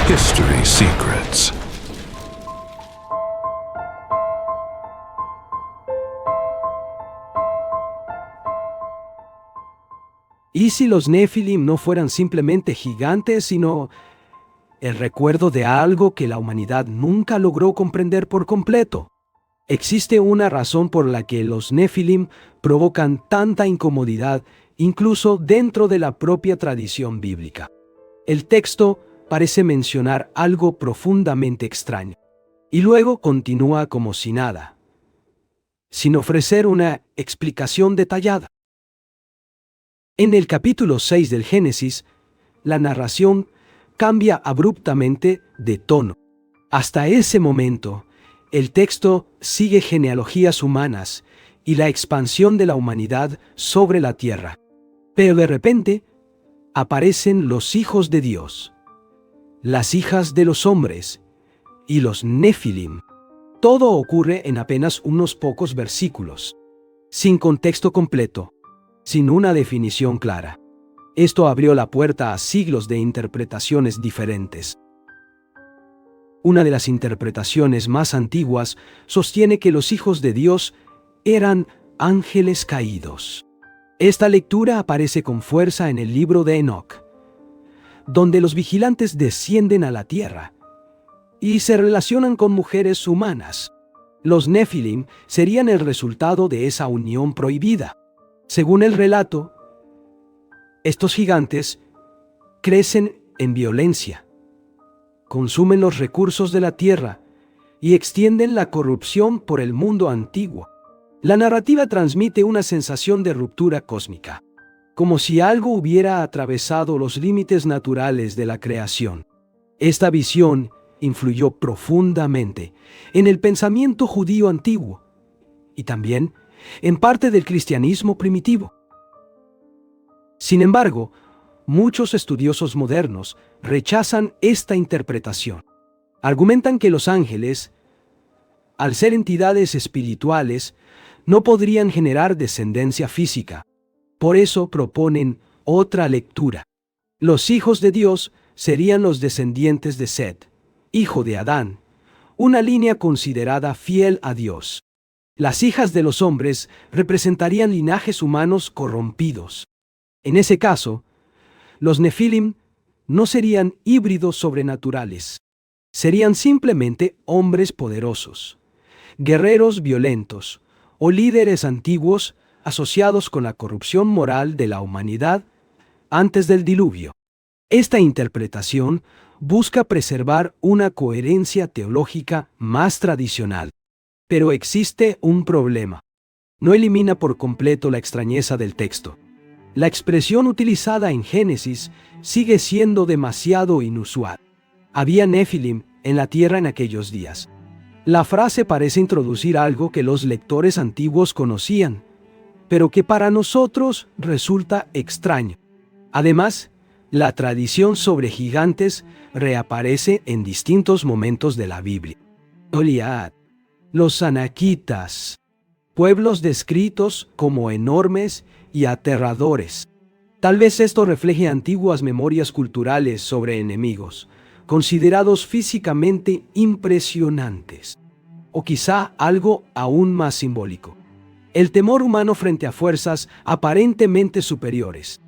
History Secrets. ¿Y si los Nefilim no fueran simplemente gigantes, sino el recuerdo de algo que la humanidad nunca logró comprender por completo? Existe una razón por la que los Nefilim provocan tanta incomodidad, incluso dentro de la propia tradición bíblica. El texto parece mencionar algo profundamente extraño, y luego continúa como si nada, sin ofrecer una explicación detallada. En el capítulo 6 del Génesis, la narración cambia abruptamente de tono. Hasta ese momento, el texto sigue genealogías humanas y la expansión de la humanidad sobre la tierra. Pero de repente, aparecen los hijos de Dios, las hijas de los hombres y los Nefilim. Todo ocurre en apenas unos pocos versículos, sin contexto completo, sin una definición clara. Esto abrió la puerta a siglos de interpretaciones diferentes. Una de las interpretaciones más antiguas sostiene que los hijos de Dios eran ángeles caídos. Esta lectura aparece con fuerza en el libro de Enoc, donde los vigilantes descienden a la tierra y se relacionan con mujeres humanas. Los Nefilim serían el resultado de esa unión prohibida. Según el relato, estos gigantes crecen en violencia, consumen los recursos de la tierra y extienden la corrupción por el mundo antiguo. La narrativa transmite una sensación de ruptura cósmica, como si algo hubiera atravesado los límites naturales de la creación. Esta visión influyó profundamente en el pensamiento judío antiguo y también en parte del cristianismo primitivo. Sin embargo, muchos estudiosos modernos rechazan esta interpretación. Argumentan que los ángeles, al ser entidades espirituales, no podrían generar descendencia física. Por eso proponen otra lectura. Los hijos de Dios serían los descendientes de Set, hijo de Adán, una línea considerada fiel a Dios. Las hijas de los hombres representarían linajes humanos corrompidos. En ese caso, los Nefilim no serían híbridos sobrenaturales. Serían simplemente hombres poderosos, guerreros violentos o líderes antiguos asociados con la corrupción moral de la humanidad antes del diluvio. Esta interpretación busca preservar una coherencia teológica más tradicional. Pero existe un problema. No elimina por completo la extrañeza del texto. La expresión utilizada en Génesis sigue siendo demasiado inusual. Había Nefilim en la tierra en aquellos días. La frase parece introducir algo que los lectores antiguos conocían, pero que para nosotros resulta extraño. Además, la tradición sobre gigantes reaparece en distintos momentos de la Biblia. Goliat, los anaquitas, pueblos descritos como enormes y aterradores. Tal vez esto refleje antiguas memorias culturales sobre enemigos, considerados físicamente impresionantes. O quizá algo aún más simbólico: el temor humano frente a fuerzas aparentemente superiores.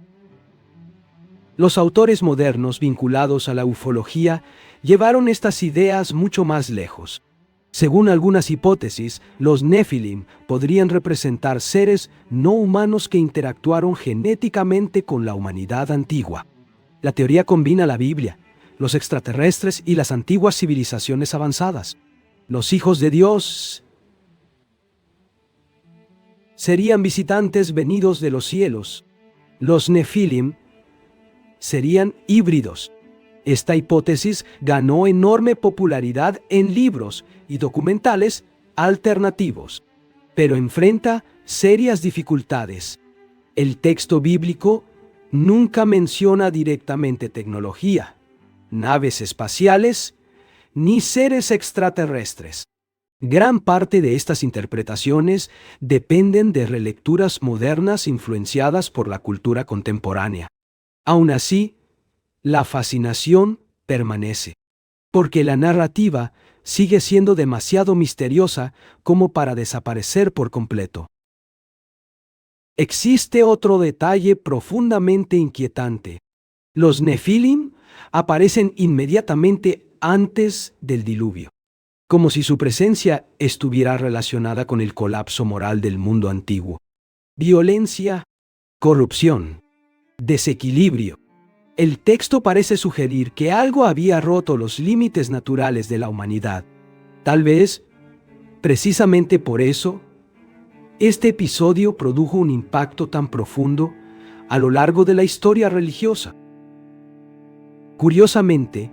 Los autores modernos vinculados a la ufología llevaron estas ideas mucho más lejos. Según algunas hipótesis, los Nefilim podrían representar seres no humanos que interactuaron genéticamente con la humanidad antigua. La teoría combina la Biblia, los extraterrestres y las antiguas civilizaciones avanzadas. Los hijos de Dios serían visitantes venidos de los cielos. Los Nefilim serían híbridos. Esta hipótesis ganó enorme popularidad en libros y documentales alternativos, pero enfrenta serias dificultades. El texto bíblico nunca menciona directamente tecnología, naves espaciales, ni seres extraterrestres. Gran parte de estas interpretaciones dependen de relecturas modernas influenciadas por la cultura contemporánea. Aún así, la fascinación permanece. porque la narrativa sigue siendo demasiado misteriosa como para desaparecer por completo. Existe otro detalle profundamente inquietante. Los Nefilim aparecen inmediatamente antes del diluvio, como si su presencia estuviera relacionada con el colapso moral del mundo antiguo. Violencia, corrupción, desequilibrio. El texto parece sugerir que algo había roto los límites naturales de la humanidad. Tal vez, precisamente por eso, este episodio produjo un impacto tan profundo a lo largo de la historia religiosa. Curiosamente,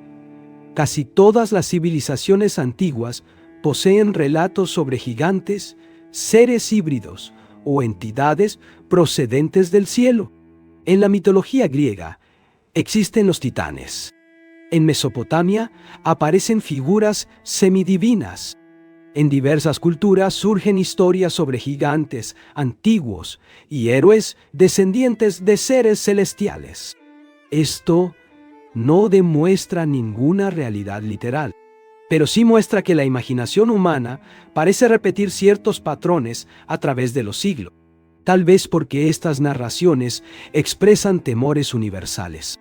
casi todas las civilizaciones antiguas poseen relatos sobre gigantes, seres híbridos o entidades procedentes del cielo. En la mitología griega existen los titanes. En Mesopotamia aparecen figuras semidivinas. En diversas culturas surgen historias sobre gigantes antiguos y héroes descendientes de seres celestiales. Esto no demuestra ninguna realidad literal, pero sí muestra que la imaginación humana parece repetir ciertos patrones a través de los siglos, tal vez porque estas narraciones expresan temores universales,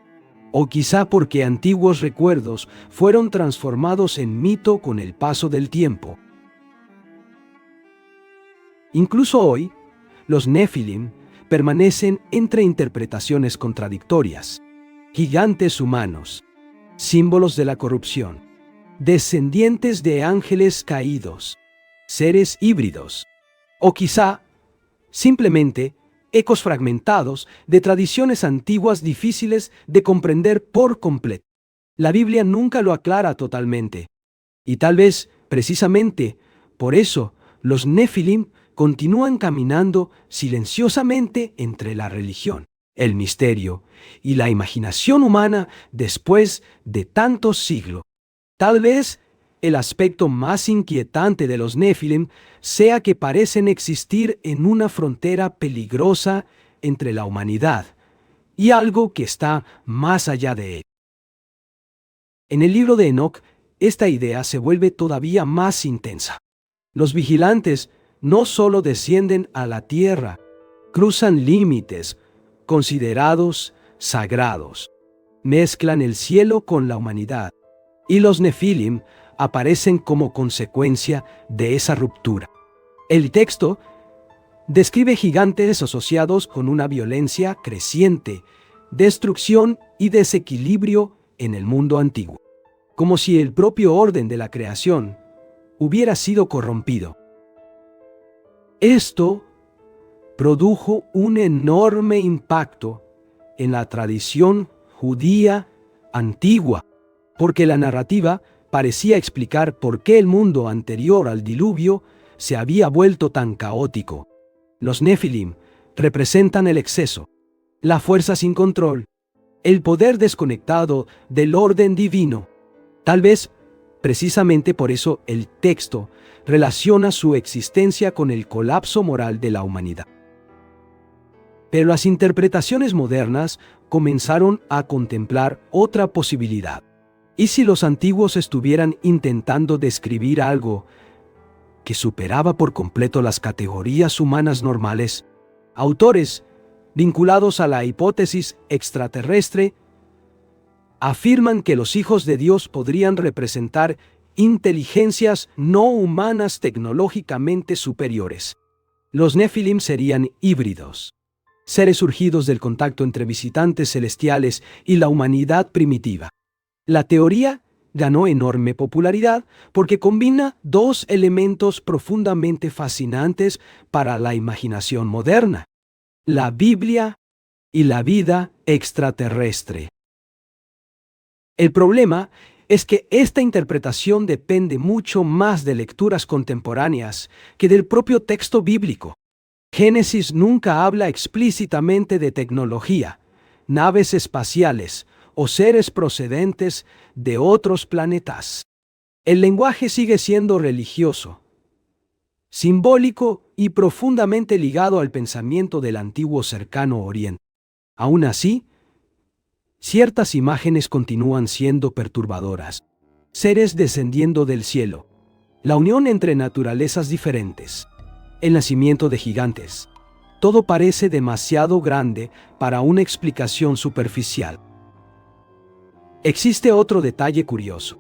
o quizá porque antiguos recuerdos fueron transformados en mito con el paso del tiempo. Incluso hoy, los Nefilim permanecen entre interpretaciones contradictorias. Gigantes humanos, símbolos de la corrupción, descendientes de ángeles caídos, seres híbridos, o quizá, simplemente, ecos fragmentados de tradiciones antiguas difíciles de comprender por completo. La Biblia nunca lo aclara totalmente, y tal vez, precisamente, por eso, los Nefilim continúan caminando silenciosamente entre la religión, el misterio y la imaginación humana después de tantos siglos. Tal vez el aspecto más inquietante de los Nefilim sea que parecen existir en una frontera peligrosa entre la humanidad y algo que está más allá de él. En el libro de Enoc, esta idea se vuelve todavía más intensa. Los vigilantes no solo descienden a la tierra, cruzan límites considerados sagrados, mezclan el cielo con la humanidad, y los Nefilim aparecen como consecuencia de esa ruptura. El texto describe gigantes asociados con una violencia creciente, destrucción y desequilibrio en el mundo antiguo, como si el propio orden de la creación hubiera sido corrompido. Esto produjo un enorme impacto en la tradición judía antigua, porque la narrativa parecía explicar por qué el mundo anterior al diluvio se había vuelto tan caótico. Los Nefilim representan el exceso, la fuerza sin control, el poder desconectado del orden divino. Tal vez, precisamente por eso, el texto relaciona su existencia con el colapso moral de la humanidad. Pero las interpretaciones modernas comenzaron a contemplar otra posibilidad. ¿Y si los antiguos estuvieran intentando describir algo que superaba por completo las categorías humanas normales? Autores vinculados a la hipótesis extraterrestre afirman que los hijos de Dios podrían representar inteligencias no humanas tecnológicamente superiores. Los Nefilim serían híbridos, seres surgidos del contacto entre visitantes celestiales y la humanidad primitiva. La teoría ganó enorme popularidad porque combina dos elementos profundamente fascinantes para la imaginación moderna: la Biblia y la vida extraterrestre. El problema es que esta interpretación depende mucho más de lecturas contemporáneas que del propio texto bíblico. Génesis nunca habla explícitamente de tecnología, naves espaciales o seres procedentes de otros planetas. El lenguaje sigue siendo religioso, simbólico y profundamente ligado al pensamiento del antiguo cercano Oriente. Aún así, ciertas imágenes continúan siendo perturbadoras. seres descendiendo del cielo, la unión entre naturalezas diferentes, el nacimiento de gigantes. Todo parece demasiado grande para una explicación superficial. Existe otro detalle curioso.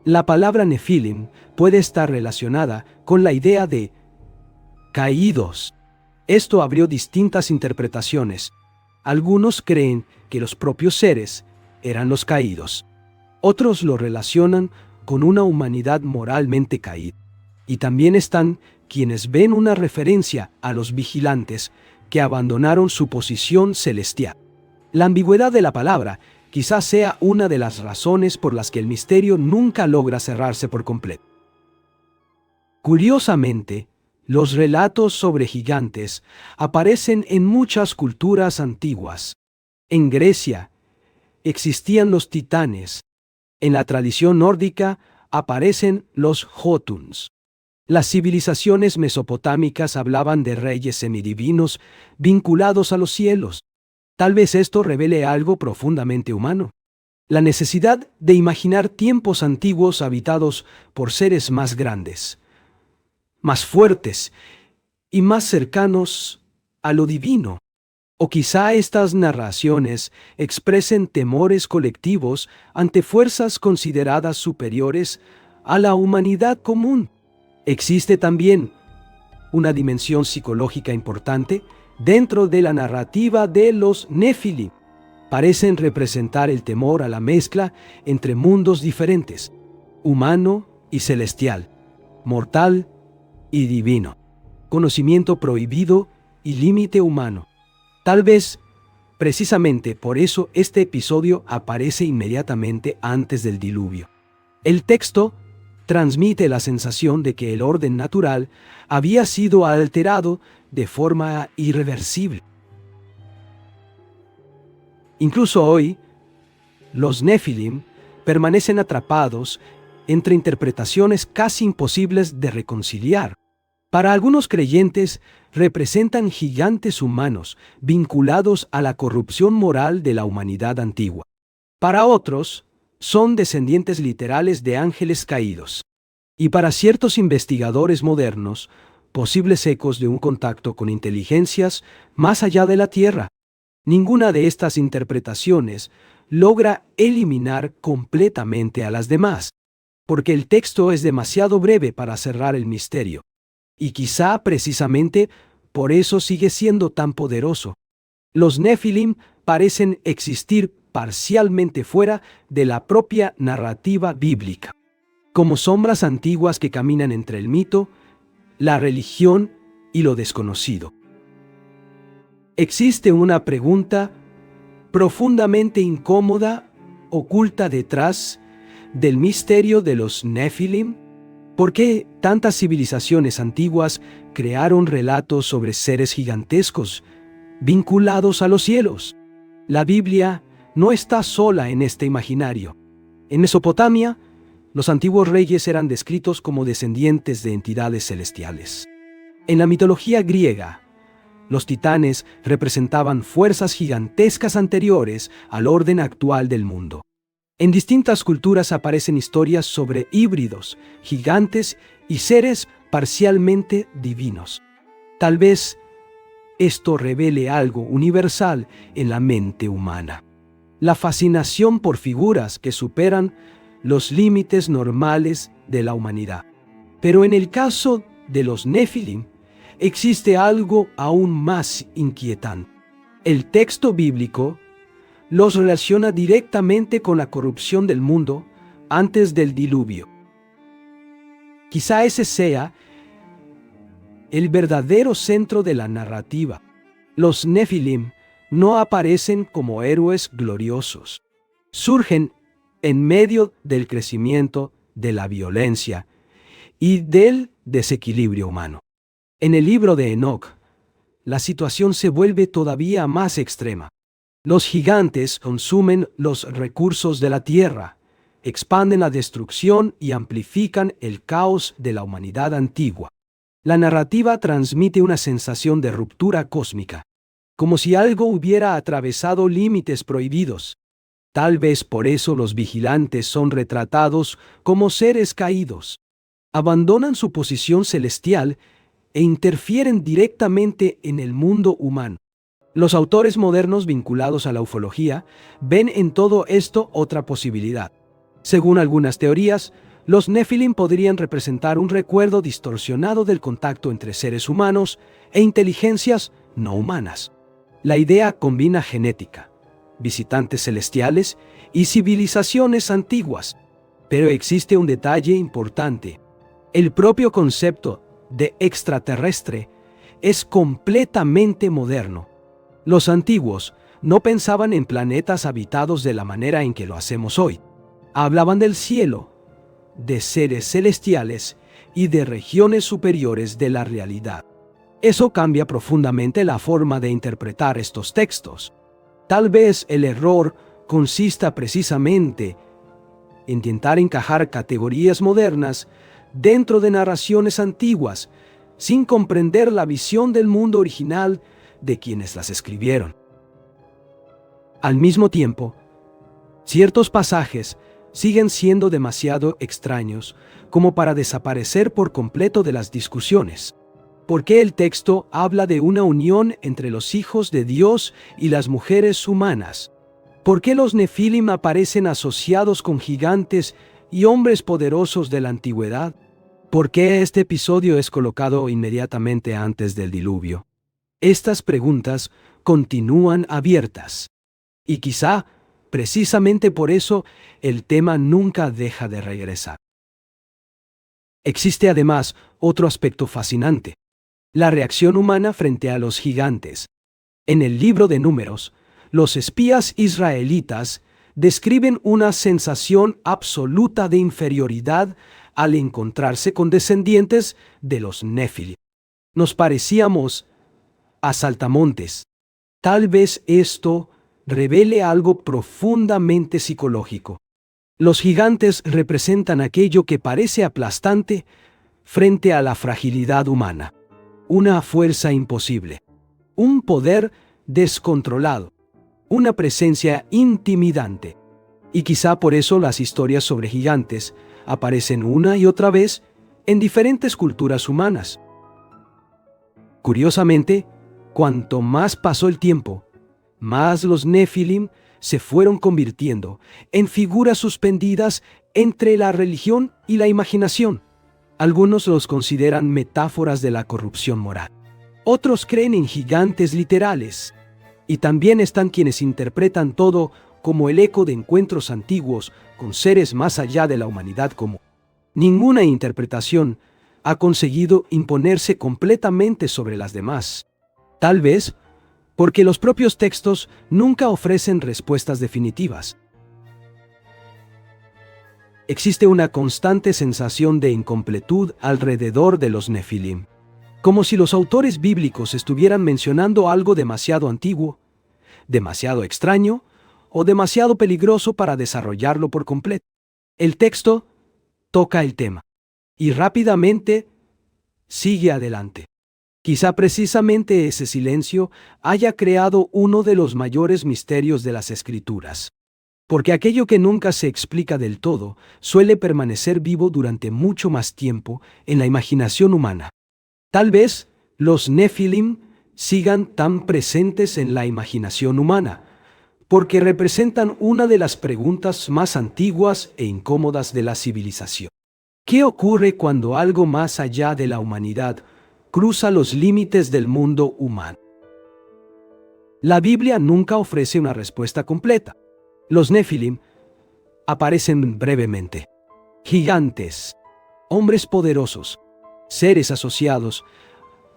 La palabra Nefilim puede estar relacionada con la idea de caídos. Esto abrió distintas interpretaciones. Algunos creen que los propios seres eran los caídos. Otros lo relacionan con una humanidad moralmente caída. Y también están quienes ven una referencia a los vigilantes que abandonaron su posición celestial. La ambigüedad de la palabra quizás sea una de las razones por las que el misterio nunca logra cerrarse por completo. Curiosamente, los relatos sobre gigantes aparecen en muchas culturas antiguas. En Grecia existían los titanes. En la tradición nórdica aparecen los Jotuns. Las civilizaciones mesopotámicas hablaban de reyes semidivinos vinculados a los cielos. Tal vez esto revele algo profundamente humano. La necesidad de imaginar tiempos antiguos habitados por seres más grandes, más fuertes y más cercanos a lo divino. O quizá estas narraciones expresen temores colectivos ante fuerzas consideradas superiores a la humanidad común. Existe también una dimensión psicológica importante dentro de la narrativa de los Nefilim. Parecen representar el temor a la mezcla entre mundos diferentes, humano y celestial, mortal y divino, conocimiento prohibido y límite humano. Tal vez, precisamente por eso este episodio aparece inmediatamente antes del diluvio. El texto transmite la sensación de que el orden natural había sido alterado de forma irreversible. Incluso hoy, los Nefilim permanecen atrapados entre interpretaciones casi imposibles de reconciliar. Para algunos creyentes, representan gigantes humanos vinculados a la corrupción moral de la humanidad antigua. Para otros, son descendientes literales de ángeles caídos. Y para ciertos investigadores modernos, posibles ecos de un contacto con inteligencias más allá de la Tierra. Ninguna de estas interpretaciones logra eliminar completamente a las demás, porque el texto es demasiado breve para cerrar el misterio. Y quizá precisamente por eso sigue siendo tan poderoso. Los Nefilim parecen existir parcialmente fuera de la propia narrativa bíblica, como sombras antiguas que caminan entre el mito, la religión y lo desconocido. Existe una pregunta profundamente incómoda oculta detrás del misterio de los Nefilim. ¿Por qué tantas civilizaciones antiguas crearon relatos sobre seres gigantescos vinculados a los cielos? La Biblia no está sola en este imaginario. En Mesopotamia, los antiguos reyes eran descritos como descendientes de entidades celestiales. En la mitología griega, los titanes representaban fuerzas gigantescas anteriores al orden actual del mundo. En distintas culturas aparecen historias sobre híbridos, gigantes y seres parcialmente divinos. Tal vez esto revele algo universal en la mente humana: la fascinación por figuras que superan los límites normales de la humanidad. Pero en el caso de los Nefilim, existe algo aún más inquietante. El texto bíblico los relaciona directamente con la corrupción del mundo antes del diluvio. Quizá ese sea el verdadero centro de la narrativa. Los Nefilim no aparecen como héroes gloriosos. Surgen en medio del crecimiento de la violencia y del desequilibrio humano. En el libro de Enoc, la situación se vuelve todavía más extrema. Los gigantes consumen los recursos de la tierra, expanden la destrucción y amplifican el caos de la humanidad antigua. La narrativa transmite una sensación de ruptura cósmica, como si algo hubiera atravesado límites prohibidos. Tal vez por eso los vigilantes son retratados como seres caídos. Abandonan su posición celestial e interfieren directamente en el mundo humano. Los autores modernos vinculados a la ufología ven en todo esto otra posibilidad. Según algunas teorías, los Nefilim podrían representar un recuerdo distorsionado del contacto entre seres humanos e inteligencias no humanas. La idea combina genética, visitantes celestiales y civilizaciones antiguas. Pero existe un detalle importante. El propio concepto de extraterrestre es completamente moderno. Los antiguos no pensaban en planetas habitados de la manera en que lo hacemos hoy. Hablaban del cielo, de seres celestiales y de regiones superiores de la realidad. Eso cambia profundamente la forma de interpretar estos textos. Tal vez el error consista precisamente en intentar encajar categorías modernas dentro de narraciones antiguas, sin comprender la visión del mundo original de quienes las escribieron. Al mismo tiempo, ciertos pasajes siguen siendo demasiado extraños como para desaparecer por completo de las discusiones. ¿Por qué el texto habla de una unión entre los hijos de Dios y las mujeres humanas? ¿Por qué los Nefilim aparecen asociados con gigantes y hombres poderosos de la antigüedad? ¿Por qué este episodio es colocado inmediatamente antes del diluvio? Estas preguntas continúan abiertas. Y quizá, precisamente por eso, el tema nunca deja de regresar. Existe además otro aspecto fascinante: la reacción humana frente a los gigantes. En el libro de Números, los espías israelitas describen una sensación absoluta de inferioridad al encontrarse con descendientes de los Nefilim. Nos parecíamos a saltamontes. Tal vez esto revele algo profundamente psicológico. Los gigantes representan aquello que parece aplastante frente a la fragilidad humana. Una fuerza imposible, un poder descontrolado, una presencia intimidante. Y quizá por eso las historias sobre gigantes aparecen una y otra vez en diferentes culturas humanas. Curiosamente, cuanto más pasó el tiempo, más los Nefilim se fueron convirtiendo en figuras suspendidas entre la religión y la imaginación. Algunos los consideran metáforas de la corrupción moral. Otros creen en gigantes literales. Y también están quienes interpretan todo como el eco de encuentros antiguos con seres más allá de la humanidad común. Ninguna interpretación ha conseguido imponerse completamente sobre las demás. Tal vez porque los propios textos nunca ofrecen respuestas definitivas. Existe una constante sensación de incompletud alrededor de los Nefilim, como si los autores bíblicos estuvieran mencionando algo demasiado antiguo, demasiado extraño o demasiado peligroso para desarrollarlo por completo. El texto toca el tema y rápidamente sigue adelante. Quizá precisamente ese silencio haya creado uno de los mayores misterios de las Escrituras. Porque aquello que nunca se explica del todo suele permanecer vivo durante mucho más tiempo en la imaginación humana. Tal vez los Nefilim sigan tan presentes en la imaginación humana, porque representan una de las preguntas más antiguas e incómodas de la civilización. ¿Qué ocurre cuando algo más allá de la humanidad cruza los límites del mundo humano? La Biblia nunca ofrece una respuesta completa. Los Nefilim aparecen brevemente. Gigantes, hombres poderosos, seres asociados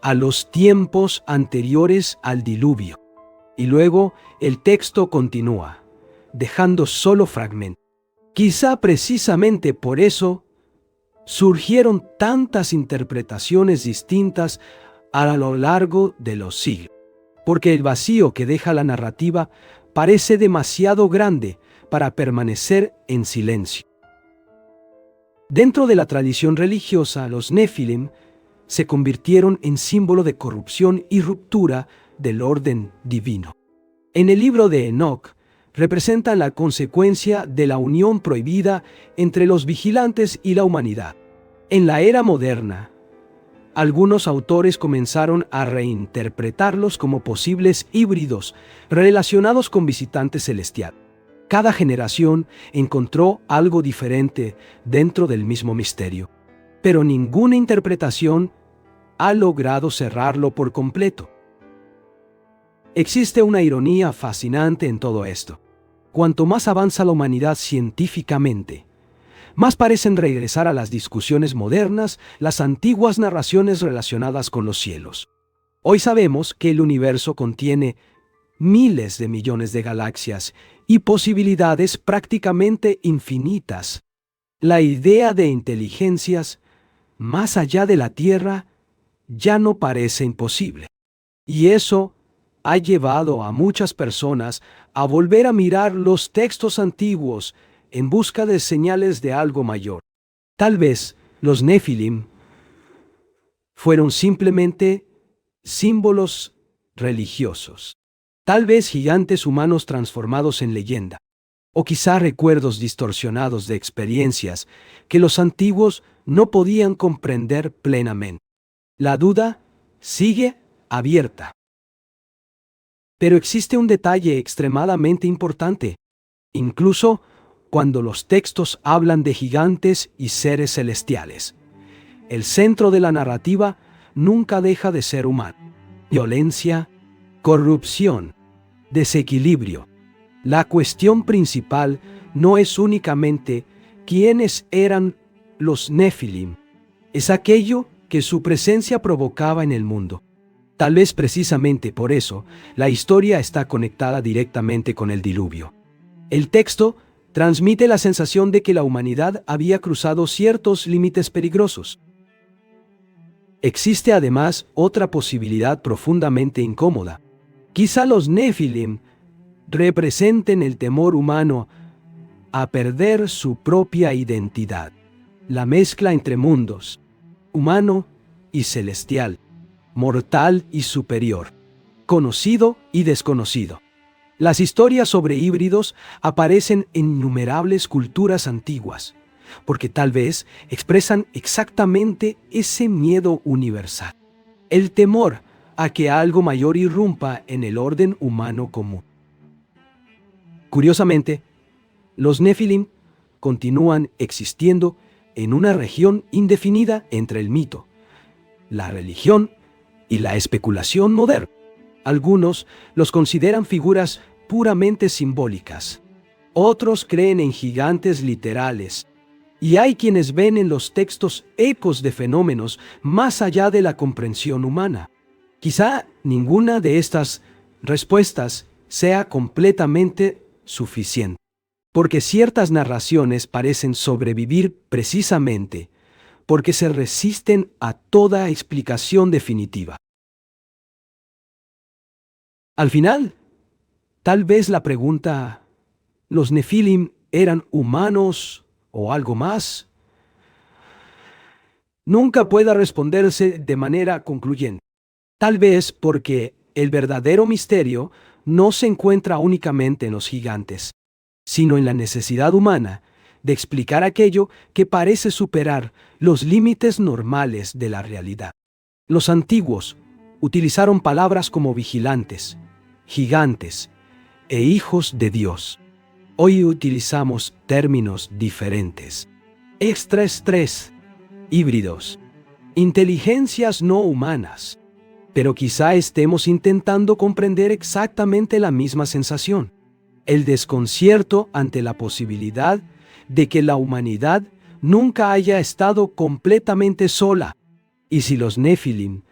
a los tiempos anteriores al diluvio. Y luego el texto continúa, dejando solo fragmentos. Quizá precisamente por eso surgieron tantas interpretaciones distintas a lo largo de los siglos, porque el vacío que deja la narrativa parece demasiado grande para permanecer en silencio. Dentro de la tradición religiosa, los Nefilim se convirtieron en símbolo de corrupción y ruptura del orden divino. En el libro de Enoc representan la consecuencia de la unión prohibida entre los vigilantes y la humanidad. En la era moderna, algunos autores comenzaron a reinterpretarlos como posibles híbridos relacionados con visitantes celestiales. Cada generación encontró algo diferente dentro del mismo misterio, pero ninguna interpretación ha logrado cerrarlo por completo. Existe una ironía fascinante en todo esto. Cuanto más avanza la humanidad científicamente, más parecen regresar a las discusiones modernas las antiguas narraciones relacionadas con los cielos. Hoy sabemos que el universo contiene miles de millones de galaxias y posibilidades prácticamente infinitas. La idea de inteligencias más allá de la Tierra ya no parece imposible. Y eso ha llevado a muchas personas a volver a mirar los textos antiguos en busca de señales de algo mayor. Tal vez los Nefilim fueron simplemente símbolos religiosos. Tal vez gigantes humanos transformados en leyenda. O quizá recuerdos distorsionados de experiencias que los antiguos no podían comprender plenamente. La duda sigue abierta. Pero existe un detalle extremadamente importante. Incluso cuando los textos hablan de gigantes y seres celestiales, el centro de la narrativa nunca deja de ser humano. Violencia, corrupción, desequilibrio. La cuestión principal no es únicamente quiénes eran los Nefilim, es aquello que su presencia provocaba en el mundo. Tal vez precisamente por eso, la historia está conectada directamente con el diluvio. El texto transmite la sensación de que la humanidad había cruzado ciertos límites peligrosos. Existe además otra posibilidad profundamente incómoda. Quizá los Nefilim representen el temor humano a perder su propia identidad, la mezcla entre mundos, humano y celestial, mortal y superior, conocido y desconocido. Las historias sobre híbridos aparecen en innumerables culturas antiguas, porque tal vez expresan exactamente ese miedo universal, el temor a que algo mayor irrumpa en el orden humano común. Curiosamente, los Nefilim continúan existiendo en una región indefinida entre el mito, la religión y la especulación moderna. Algunos los consideran figuras puramente simbólicas. Otros creen en gigantes literales. Y hay quienes ven en los textos ecos de fenómenos más allá de la comprensión humana. Quizá ninguna de estas respuestas sea completamente suficiente, porque ciertas narraciones parecen sobrevivir precisamente porque se resisten a toda explicación definitiva. Al final, tal vez la pregunta, ¿los Nefilim eran humanos o algo más?, nunca pueda responderse de manera concluyente. Tal vez porque el verdadero misterio no se encuentra únicamente en los gigantes, sino en la necesidad humana de explicar aquello que parece superar los límites normales de la realidad. Los antiguos utilizaron palabras como vigilantes, gigantes e hijos de Dios. Hoy utilizamos términos diferentes. Extraterrestres, híbridos, inteligencias no humanas. Pero quizá estemos intentando comprender exactamente la misma sensación. El desconcierto ante la posibilidad de que la humanidad nunca haya estado completamente sola. Y si los Nefilim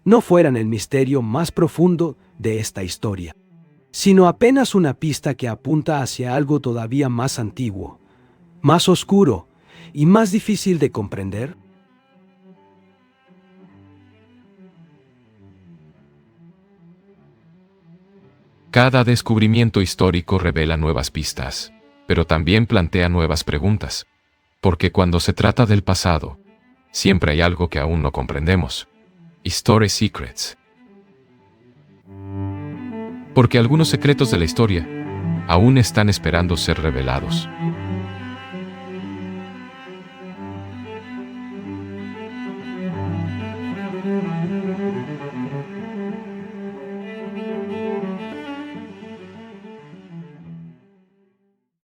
no fueran el misterio más profundo de esta historia, sino apenas una pista que apunta hacia algo todavía más antiguo, más oscuro y más difícil de comprender. Cada descubrimiento histórico revela nuevas pistas, pero también plantea nuevas preguntas. Porque cuando se trata del pasado, siempre hay algo que aún no comprendemos. History Secrets. Porque algunos secretos de la historia aún están esperando ser revelados.